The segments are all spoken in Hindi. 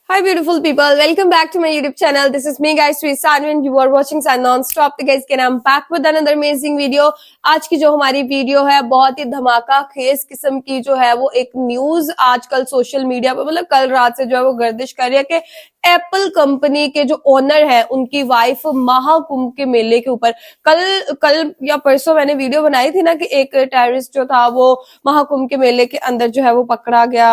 Hi beautiful people, welcome back to my YouTube channel. This is me guys, Sweet Sanu and you are watching Sun Non-Stop. तो guys again I'm back with another amazing video. आज की जो हमारी वीडियो है बहुत ही धमाका खेस किस्म की जो है वो एक न्यूज आजकल सोशल मीडिया पर मतलब कल रात से जो है वो गर्दिश कर रही है कि एप्पल कंपनी के जो ओनर है उनकी वाइफ महाकुंभ के मेले के ऊपर कल या परसों मैंने वीडियो बनाई थी ना कि एक टेररिस्ट जो था वो महाकुंभ के मेले के अंदर जो है वो पकड़ा गया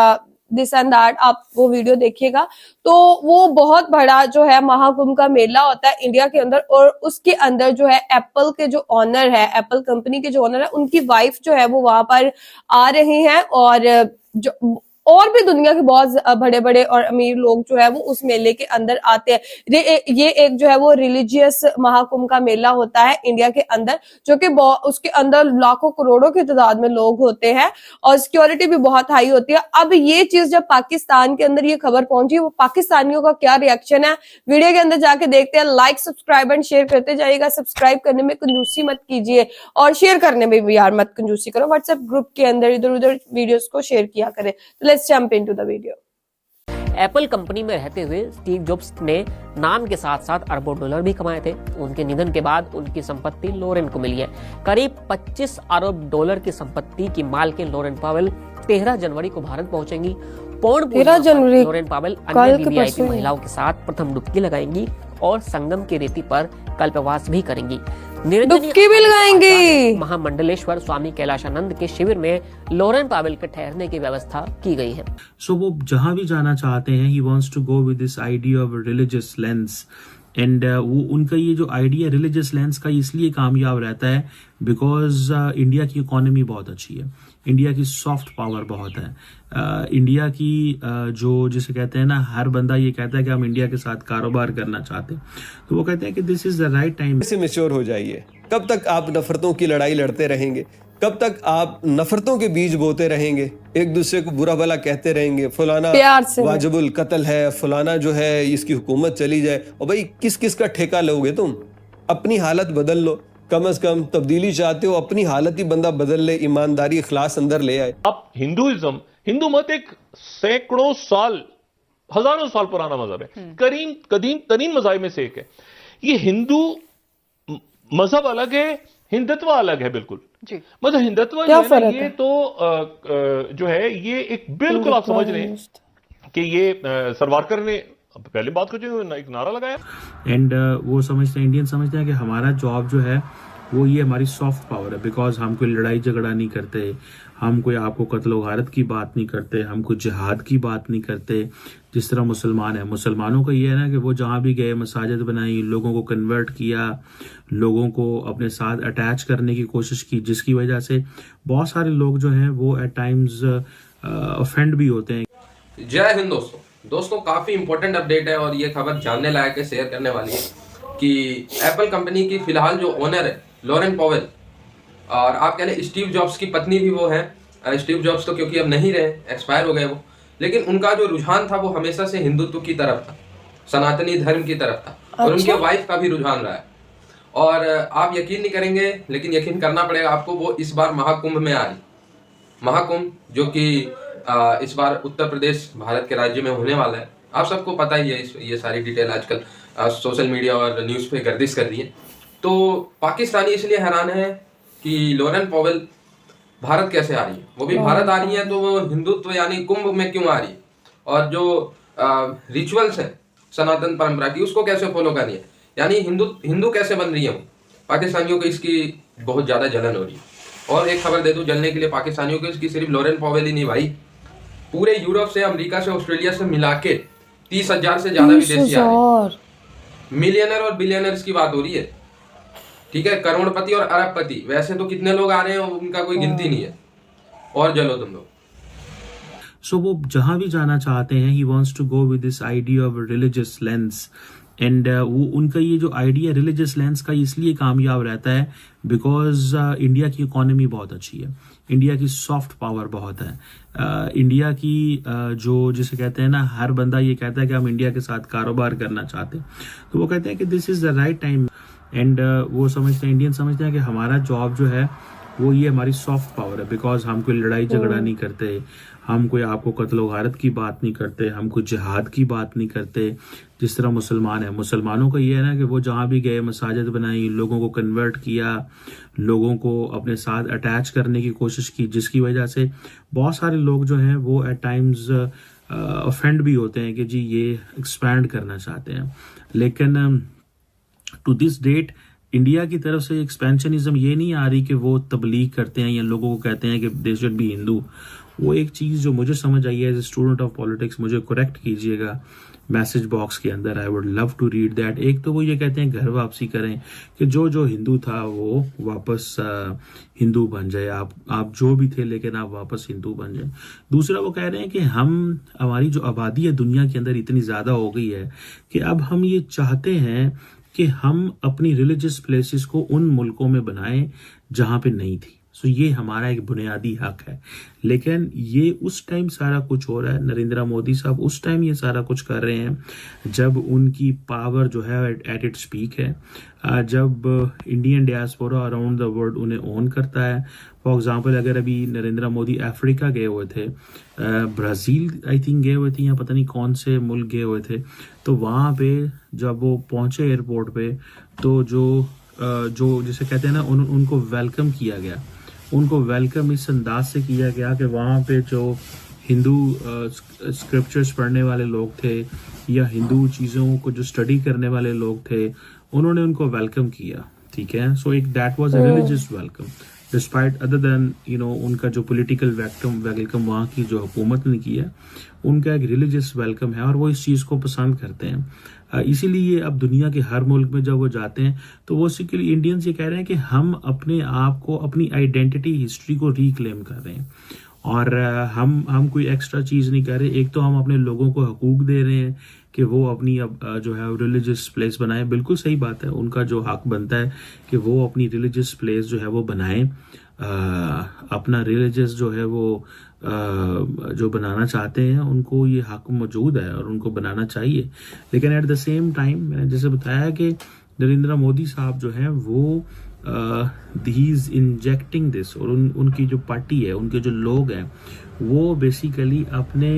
दिस एंड दैट। आप वो वीडियो देखिएगा। तो वो बहुत बड़ा जो है महाकुंभ का मेला होता है इंडिया के अंदर और उसके अंदर जो है एप्पल के जो ओनर है, एप्पल कंपनी के जो ओनर है, उनकी वाइफ जो है वो वहां पर आ रहे हैं और जो और भी दुनिया के बहुत बड़े बड़े और अमीर लोग जो है वो उस मेले के अंदर आते हैं। ये एक जो है वो रिलीजियस महाकुंभ का मेला होता है इंडिया के अंदर, जो कि उसके अंदर लाखों करोड़ों की तादाद में लोग होते हैं और सिक्योरिटी भी बहुत हाई होती है। अब ये चीज जब पाकिस्तान के अंदर ये खबर पहुंची, वो पाकिस्तानियों का क्या रिएक्शन है वीडियो के अंदर जाके देखते हैं। लाइक सब्सक्राइब एंड शेयर करते जाइएगा। सब्सक्राइब करने में कंजूसी मत कीजिए और शेयर करने में भी यार मत कंजूसी करो। व्हाट्सएप ग्रुप के अंदर इधर उधर वीडियोस को शेयर किया करें। Let's jump into the video. Apple company में रहते हुए स्टीव जॉब्स ने नाम के साथ साथ अरबों डॉलर भी कमाए थे। उनके निधन के बाद उनकी संपत्ति लॉरेन को मिली है। करीब 25 अरब डॉलर की संपत्ति की मालकिन लॉरेन पावेल 13 जनवरी को भारत पहुंचेंगी। 13 जनवरी लॉरेन पावेल अन्य वीवीआईपी महिलाओं के साथ प्रथम डुबकी लगाएंगी और संगम की रेती पर कल्पवास भी करेंगी। डुबकी भी लगाएंगी। महामंडलेश्वर स्वामी कैलाशानंद के शिविर में लॉरेन पावेल के ठहरने की व्यवस्था की गई है। सो वो जहां भी जाना चाहते हैं, he wants to go with this idea of religious lens and वो उनका ये जो आइडिया रिलीजियस लेंस का इसलिए कामयाब रहता है बिकॉज इंडिया की इकोनॉमी बहुत अच्छी है, इंडिया की सॉफ्ट पावर बहुत है, इंडिया की जो जिसे कहते हैं ना, हर बंदा ये कहता है कि हम इंडिया के साथ कारोबार करना चाहते हैं। तो वो कहते हैं कि this is the right time. से मैच्योर हो जाइए। कब तक आप नफरतों की लड़ाई लड़ते रहेंगे? कब तक आप नफरतों के बीज बोते रहेंगे? एक दूसरे को बुरा भला कहते रहेंगे, फलाना वाजिबुल कत्ल है, फलाना जो है इसकी हुकूमत चली जाए। और भाई किस किस का ठेका लोगे तुम? अपनी हालत बदल लो। कम से कम तब्दीली चाहते हो, अपनी हालत ही बंदा बदल ले, ईमानदारी इखलास अंदर ले आए। आप हिंदू मत एक सैकड़ों साल, हजारों साल पुराना मजहब है, कदीम तरीन मज़ाहिब में से एक है। ये हिंदू मजहब अलग है, हिंदुत्व अलग है बिल्कुल जी। मतलब हिंदुत्व जो है ना, ये तो जो है ये एक बिल्कुल आप समझ रहे हैं कि ये सरवारकर ने पहले बात को जो एक नारा लगाया एंड वो समझते हैं, इंडियन समझते हैं कि हमारा जॉब जो है वो ये हमारी सॉफ्ट पावर है बिकॉज हम कोई लड़ाई झगड़ा नहीं करते, हम कोई आपको कत्ल गारत की बात नहीं करते, हम कोई जिहाद की बात नहीं करते। जिस तरह मुसलमान है, मुसलमानों का ये है ना कि वो जहां भी गए मसाजिद बनाई, लोगों को कन्वर्ट किया, लोगों को अपने साथ अटैच करने की कोशिश की, जिसकी वजह से बहुत सारे लोग जो हैं वो एट टाइम्स ऑफेंड भी होते हैं। जय हिंद दोस्तों, काफी इंपॉर्टेंट अपडेट है और ये खबर जानने लायक है, शेयर करने वाली है कि एप्पल कंपनी की फिलहाल जो ओनर है लॉरेन पावेल, और आप कह लें स्टीव जॉब्स की पत्नी भी वो है। स्टीव जॉब्स तो क्योंकि अब नहीं रहे, एक्सपायर हो गए वो, लेकिन उनका जो रुझान था वो हमेशा से हिंदुत्व की तरफ था, सनातनी धर्म की तरफ था। और उनके वाइफ का भी रुझान रहा है। और आप यकीन नहीं करेंगे, लेकिन यकीन करना पड़ेगा आपको, वो इस बार महाकुंभ में आ रही। महाकुंभ जो कि इस बार उत्तर प्रदेश भारत के राज्य में होने वाला है। आप सबको पता ही है, ये सारी डिटेल आजकल सोशल मीडिया और न्यूज़ पे गर्दिश कर रही है। तो पाकिस्तानी इसलिए हैरान है कि लॉरेन पावेल भारत कैसे आ रही है, वो भी भारत आ रही है, तो वो हिंदुत्व यानी कुंभ में क्यों आ रही है, और जो रिचुअल्स है सनातन परंपरा की उसको कैसे फॉलो कर रही है, यानी हिंदू कैसे बन रही है वो। पाकिस्तानियों को इसकी बहुत ज़्यादा जलन हो रही है। और एक खबर दे दूं जलने के लिए पाकिस्तानियों को, इसकी सिर्फ लॉरेन पावेल ही नहीं भाई, पूरे यूरोप से, अमेरिका से, ऑस्ट्रेलिया से मिला के 30,000 से ज्यादा विदेशी आ रहे हैं। मिलियनर और बिलियनर्स की बात हो रही है, ठीक है, करोड़पति और अरबपति। वैसे तो कितने लोग आ रहे हैं उनका कोई गिनती नहीं है। और जलो तुम लोग। सो वो जहां भी जाना चाहते हैं, he wants to go with this idea of religious lens and वो उनका ये जो आइडिया रिलीजियस लेंस का इसलिए कामयाब रहता है बिकॉज इंडिया की इकोनॉमी बहुत अच्छी है, इंडिया की सॉफ्ट पावर बहुत है, इंडिया की जो जिसे कहते हैं ना, हर बंदा ये कहता है कि हम इंडिया के साथ कारोबार करना चाहते हैं। तो वो कहते हैं कि this is the right time and वो समझते हैं, इंडियन समझते हैं कि हमारा जॉब जो है वो ये हमारी सॉफ्ट पावर है बिकॉज हम कोई लड़ाई झगड़ा नहीं करते, हम कोई आपको कत्ल गारत की बात नहीं करते, हम कोई जिहाद की बात नहीं करते। जिस तरह मुसलमान है, मुसलमानों का ये है ना कि वो जहाँ भी गए मसाजिद बनाई, लोगों को कन्वर्ट किया, लोगों को अपने साथ अटैच करने की कोशिश की, जिसकी वजह से बहुत सारे लोग जो हैं वो एट टाइम्स ऑफेंड भी होते हैं कि जी ये एक्सपैंड करना चाहते हैं। लेकिन टू दिस डेट इंडिया की तरफ से एक्सपेंशनिज्म ये नहीं आ रही कि वो तबलीग करते हैं या लोगों को कहते हैं कि दे शुड बी हिंदू। वो एक चीज़ जो मुझे समझ आई है as a student of politics, मुझे करेक्ट कीजिएगा मैसेज बॉक्स के अंदर, I would love to read that. एक तो वो ये कहते हैं घर वापसी करें, कि जो जो हिंदू था वो वापस हिंदू बन जाए, आप जो भी थे लेकिन आप वापस हिंदू बन जाए। दूसरा वो कह रहे हैं कि हमारी जो आबादी है दुनिया के अंदर इतनी ज़्यादा हो गई है कि अब हम ये चाहते हैं कि हम अपनी रिलीजियस प्लेसेस को उन मुल्कों में बनाएं जहां पे नहीं थी। सो ये हमारा एक बुनियादी हक है। लेकिन ये उस टाइम सारा कुछ हो रहा है, नरेंद्र मोदी साहब उस टाइम ये सारा कुछ कर रहे हैं जब उनकी पावर जो है एट इट्स पीक है, जब Indian diaspora around the world उन्हें ओन करता है। फॉर एग्जांपल अगर अभी नरेंद्र मोदी अफ्रीका गए हुए थे, ब्राज़ील आई थिंक गए हुए थे या पता नहीं कौन से मुल्क गए हुए थे, तो वहाँ पे जब वो पहुंचे एयरपोर्ट पे तो जो जिसे कहते हैं ना उनको वेलकम किया गया। उनको वेलकम इस अंदाज से किया गया कि वहाँ पे जो हिंदू स्क्रिप्चर्स पढ़ने वाले लोग थे या हिंदू चीज़ों को जो स्टडी करने वाले लोग थे, उन्होंने उनको वेलकम किया। ठीक है, सो एक that was a religious welcome despite other than उनका जो पॉलिटिकल वेलकम वहाँ की जो हुकूमत ने किया, उनका एक रिलीजियस वेलकम है और वो इस चीज़ को पसंद करते हैं। इसीलिए अब दुनिया के हर मुल्क में जब वो जाते हैं तो वो बेसिकली इंडियंस ये कह रहे हैं कि हम अपने आप को, अपनी आइडेंटिटी, हिस्ट्री को रिक्लेम कर रहे हैं और हम कोई एक्स्ट्रा चीज़ नहीं कर रहे। एक तो हम अपने लोगों को हकूक दे रहे हैं कि वो अपनी जो है रिलीजियस प्लेस बनाए। बिल्कुल सही बात है, उनका जो हक बनता है कि वो अपनी रिलीजियस प्लेस जो है वो बनाएं, अपना रिलीजियस जो है वो जो बनाना चाहते हैं उनको ये हक मौजूद है और उनको बनाना चाहिए। लेकिन एट द सेम टाइम मैंने जैसे बताया कि नरेंद्र मोदी साहब जो हैं वो ही इज इंजेक्टिंग दिस, और उनकी जो पार्टी है, उनके जो लोग हैं, वो बेसिकली अपने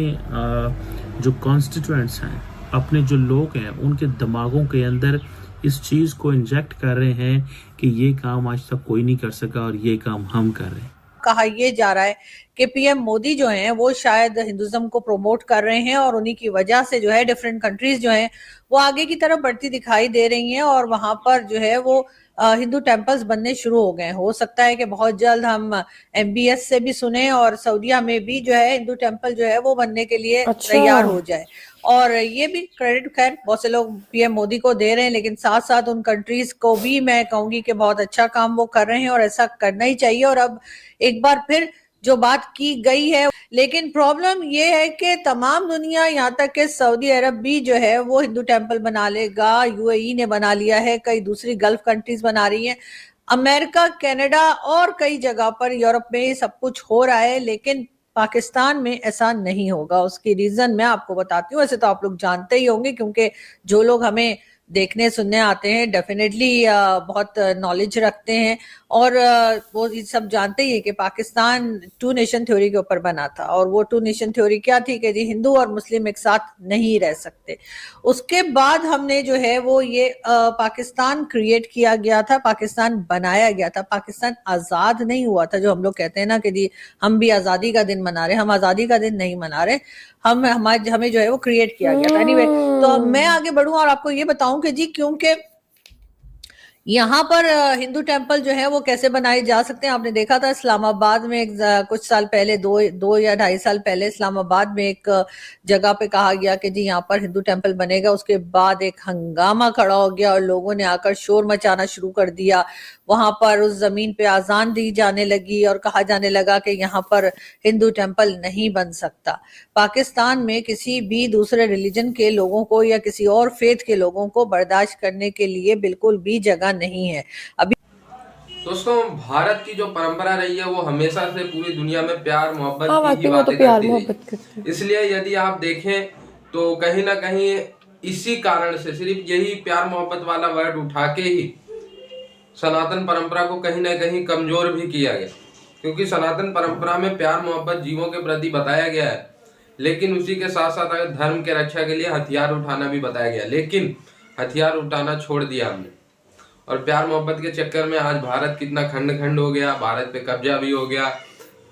जो कॉन्स्टिट्यूएंट्स हैं, अपने जो लोग हैं, उनके दिमागों के अंदर इस चीज़ को इंजेक्ट कर रहे हैं कि ये काम आज तक कोई नहीं कर सका और ये काम हम कर रहे हैं। कहा यह जा रहा है कि पीएम मोदी जो हैं वो शायद हिंदुज्म को प्रमोट कर रहे हैं और उन्हीं की वजह से जो है डिफरेंट कंट्रीज जो हैं वो आगे की तरफ बढ़ती दिखाई दे रही हैं और वहां पर जो है वो हिंदू टेम्पल्स बनने शुरू हो गए। हो सकता है कि बहुत जल्द हम MBS से भी सुने और सऊदीया में भी जो है हिंदू टेम्पल जो है वो बनने के लिए तैयार हो जाए। और ये भी क्रेडिट खैर बहुत से लोग पीएम मोदी को दे रहे हैं, लेकिन साथ साथ उन कंट्रीज को भी मैं कहूंगी कि बहुत अच्छा काम वो कर रहे हैं और ऐसा करना ही चाहिए। और अब एक बार फिर जो बात की गई है, लेकिन प्रॉब्लम ये है कि तमाम दुनिया, यहाँ तक कि सऊदी अरब भी जो है वो हिंदू टेम्पल बना लेगा, UAE ने बना लिया है, कई दूसरी गल्फ कंट्रीज बना रही हैं, अमेरिका, कनाडा और कई जगह पर यूरोप में सब कुछ हो रहा है, लेकिन पाकिस्तान में ऐसा नहीं होगा। उसकी रीजन मैं आपको बताती हूँ। ऐसे तो आप लोग जानते ही होंगे क्योंकि जो लोग हमें देखने सुनने आते हैं डेफिनेटली बहुत नॉलेज रखते हैं और वो ये सब जानते ही है कि पाकिस्तान 2 नेशन थ्योरी के ऊपर बना था। और वो 2 नेशन थ्योरी क्या थी कि हिंदू और मुस्लिम एक साथ नहीं रह सकते। उसके बाद हमने जो है वो ये पाकिस्तान क्रिएट किया गया था, पाकिस्तान बनाया गया था। पाकिस्तान आजाद नहीं हुआ था, जो हम लोग कहते हैं ना कि हम भी आजादी का दिन मना रहे हैं। हम आजादी का दिन नहीं मना रहे, हमें जो है वो क्रिएट किया गया था। एनीवे, तो मैं आगे बढ़ूं और आपको ये बताऊं कि जी क्योंकि यहाँ पर हिंदू टेम्पल जो है वो कैसे बनाए जा सकते हैं। आपने देखा था इस्लामाबाद में कुछ साल पहले, 2 या 2.5 साल पहले इस्लामाबाद में एक जगह पे कहा गया कि जी यहाँ पर हिंदू टेम्पल बनेगा। उसके बाद एक हंगामा खड़ा हो गया और लोगों ने आकर शोर मचाना शुरू कर दिया। वहां पर उस जमीन पे आजान दी जाने लगी और कहा जाने लगा कि यहाँ पर हिंदू टेम्पल नहीं बन सकता। पाकिस्तान में किसी भी दूसरे रिलीजन के लोगों को या किसी और फेथ के लोगों को बर्दाश्त करने के लिए बिल्कुल भी जगह नहीं है। अभी दोस्तों, भारत की जो परंपरा रही है वो हमेशा से पूरी दुनिया में प्यार मोहब्बत की ही बातें करती रही। इसलिए यदि आप देखें तो कहीं ना कहीं इसी कारण से सिर्फ यही प्यार मोहब्बत वाला वर्ड उठा के ही सनातन परंपरा को कहीं ना कहीं कमजोर भी किया गया। क्योंकि सनातन परंपरा में प्यार मोहब्बत जीवों के प्रति बताया गया है, लेकिन उसी के साथ साथ अगर धर्म के रक्षा के लिए हथियार उठाना भी बताया गया, लेकिन हथियार उठाना छोड़ दिया हमने। और प्यार मोहब्बत के चक्कर में आज भारत कितना खंड खंड हो गया, भारत पे कब्जा भी हो गया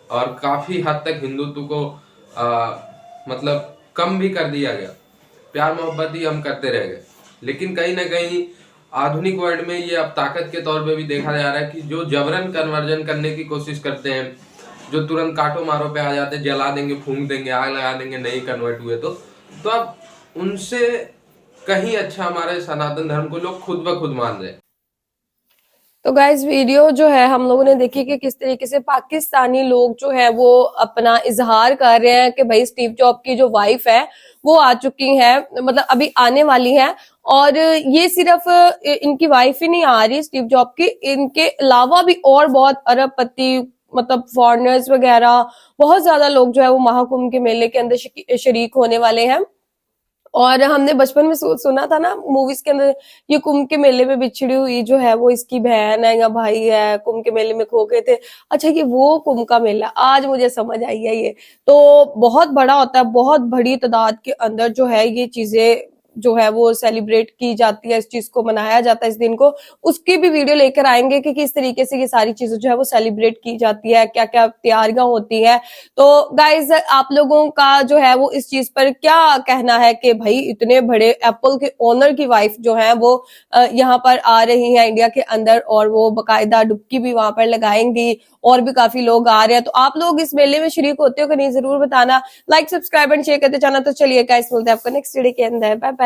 और काफी हद तक हिंदुत्व को मतलब कम भी कर दिया गया। प्यार मोहब्बत ही हम करते रह गए। लेकिन कहीं ना कहीं आधुनिक वर्ल्ड में ये अब ताकत के तौर पे भी देखा जा रहा है कि जो जबरन कन्वर्जन करने की कोशिश करते हैं, जो तुरंत काटो मारो पे आ जाते हैं, जला देंगे, फूंक देंगे, आग लगा देंगे, नहीं कन्वर्ट हुए तो अब उनसे कहीं अच्छा हमारे सनातन धर्म को लोग खुद ब खुद मान रहे हैं। तो गाइस वीडियो जो है हम लोगों ने देखी कि किस तरीके से पाकिस्तानी लोग जो है वो अपना इजहार कर रहे हैं कि भाई स्टीव जॉब की जो वाइफ है वो आ चुकी है, मतलब अभी आने वाली है। और ये सिर्फ इनकी वाइफ ही नहीं आ रही स्टीव जॉब की, इनके अलावा भी और बहुत अरबपति मतलब फॉरेनर्स वगैरह बहुत ज्यादा लोग जो है वो महाकुंभ के मेले के अंदर शरीक होने वाले हैं। और हमने बचपन में सुना था ना मूवीज के अंदर, ये कुंभ के मेले में बिछड़ी हुई जो है वो इसकी बहन है या भाई है, कुंभ के मेले में खो गए थे। अच्छा ये वो कुंभ का मेला, आज मुझे समझ आई है। ये तो बहुत बड़ा होता है, बहुत बड़ी तादाद के अंदर जो है ये चीजें जो है वो सेलिब्रेट की जाती है, इस चीज को मनाया जाता है इस दिन को। उसकी भी वीडियो लेकर आएंगे कि किस तरीके से ये सारी चीजें जो है वो सेलिब्रेट की जाती है, क्या क्या तैयारियां होती है। तो गाइज आप लोगों का जो है वो इस चीज पर क्या कहना है कि भाई इतने बड़े एप्पल के ओनर की वाइफ जो है वो यहाँ पर आ रही है इंडिया के अंदर और वो बाकायदा डुबकी भी वहां पर लगाएंगी, और भी काफी लोग आ रहे हैं। तो आप लोग इस मेले में शरीक होते हो कि नहीं, जरूर बताना। लाइक सब्सक्राइब एंड शेयर करते जाना। तो चलिए गाइस मिलते हैं आपको नेक्स्ट वीडियो के अंदर। Bye bye.